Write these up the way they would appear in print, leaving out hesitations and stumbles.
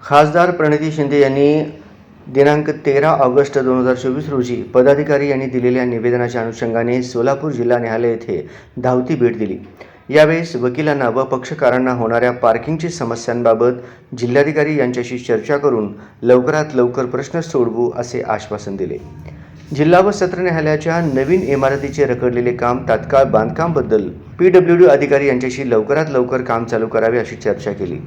खासदार प्रणिती शिंदे यांनी दिनांक 13 ऑगस्ट 2024 रोजी पदाधिकारी यांनी दिलेल्या निवेदनाच्या अनुषंगाने सोलापूर जिल्हा न्यायालय येथे धावती भेट दिली। यावेळेस वकिलांना व पक्षकारांना होणाऱ्या पार्किंगची समस्यांबाबत जिल्हाधिकारी यांच्याशी चर्चा करून लवकरात लवकर प्रश्न सोडवू असे आश्वासन दिले। जिल्हा व सत्र न्यायालयाच्या नवीन इमारतीचे रखडलेले काम तात्काळ बांधकामाबद्दल PWD अधिकारी यांच्याशी लवकरात लवकर काम चालू करावे अशी चर्चा केली।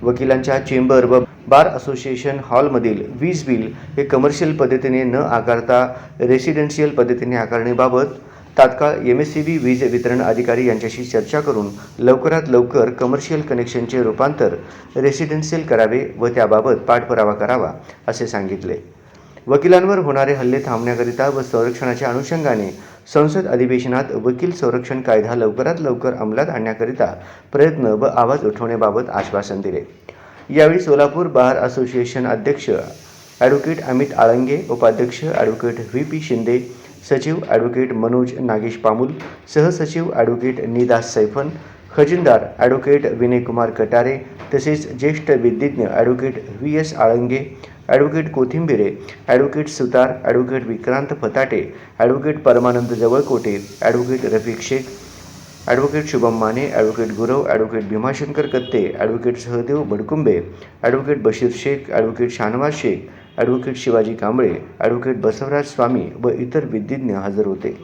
वकिलांच्या चेंबर व बार असोसिएशन हॉलमधील वीज बिल हे कमर्शियल पद्धतीने न आकारता रेसिडेन्शियल पद्धतीने आकारण्याबाबत तात्काळ MSCB वीज वितरण अधिकारी यांच्याशी चर्चा करून लवकरात लवकर कमर्शियल कनेक्शनचे रूपांतर रेसिडेन्शियल करावे व त्याबाबत पाठपुरावा करावा असे सांगितले। वकिलांवर होणारे हल्ले थांबण्याकरिता व संरक्षणाच्या अनुषंगाने संसद अधिवेशनात वकील संरक्षण कायदा लवकरात लवकर अंमलात आणण्याकरिता प्रयत्न व आवाज उठवण्याबाबत आश्वासन दिले। यावेळी सोलापूर बार असोसिएशन अध्यक्ष ॲडव्होकेट अमित आळंगे, उपाध्यक्ष ॲडव्होकेट VP शिंदे, सचिव ॲडव्होकेट मनोज नागेश पामुल, सहसचिव ॲडव्होकेट निदास सैफन, खजिनदार ॲडव्होकेट विनयकुमार कटारे तसेच ज्येष्ठ विधिज्ञ advocate VS Alange, advocate Kothimbire, advocate Sutar, advocate Vikrant Fatate, advocate Parmanand Jawalkote, advocate Rafiq Shaikh, advocate Shubham Mane, advocate Gurav, advocate Bhimashankar Katte, advocate Sahadev Badkumbe, advocate Bashir Shaikh, advocate Shahnawaz Shaikh, advocate Shivaji Kamble, advocate Basavaraj Swami व इतर विधिज्ञ हजर होते।